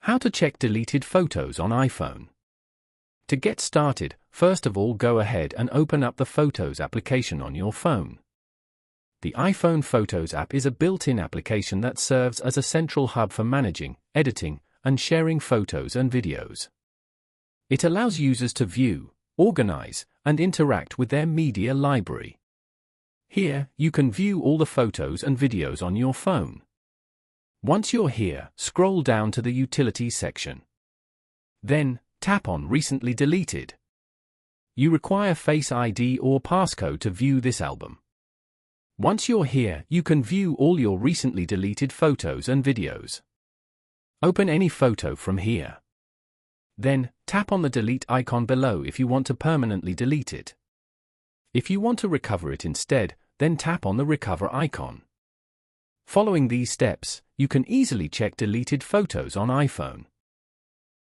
How to check deleted photos on iPhone. To get started, first of all go ahead and open up the Photos application on your phone. The iPhone Photos app is a built-in application that serves as a central hub for managing, editing, and sharing photos and videos. It allows users to view, organize, and interact with their media library. Here, you can view all the photos and videos on your phone. Once you're here, scroll down to the Utilities section. Then, tap on Recently Deleted. You require Face ID or passcode to view this album. Once you're here, you can view all your recently deleted photos and videos. Open any photo from here. Then, tap on the delete icon below if you want to permanently delete it. If you want to recover it instead, then tap on the recover icon. Following these steps, you can easily check deleted photos on iPhone.